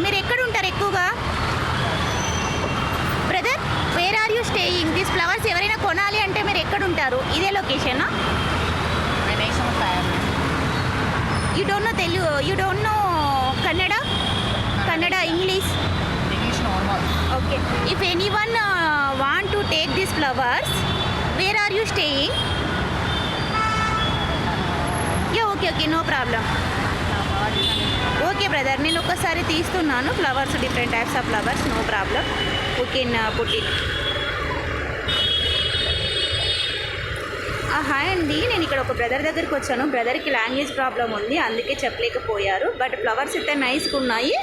మీరు ఎక్కడ ఉంటారు ఎక్కువగా? Brother, where are you staying? This flowers ఎవరైనా కొనాలి అంటే మీరు ఎక్కడ ఉంటారు? ఇదే లొకేషనా? You don't know Telugu, you don't know Kannada, Kannada, English? Okay. If anyone want to take this flowers, where are you staying? Yeah, okay okay, no problem. Okay brother, నేను ఒక్కసారి తీస్తున్నాను flowers, different types of flowers, no problem. Okay, put it. Hi అండి, నేను ఇక్కడ ఒక brother దగ్గరికి వచ్చాను. బ్రదర్కి లాంగ్వేజ్ ప్రాబ్లం ఉంది, అందుకే చెప్పలేకపోయారు. బట్ ఫ్లవర్స్ అయితే నైస్గా ఉన్నాయి.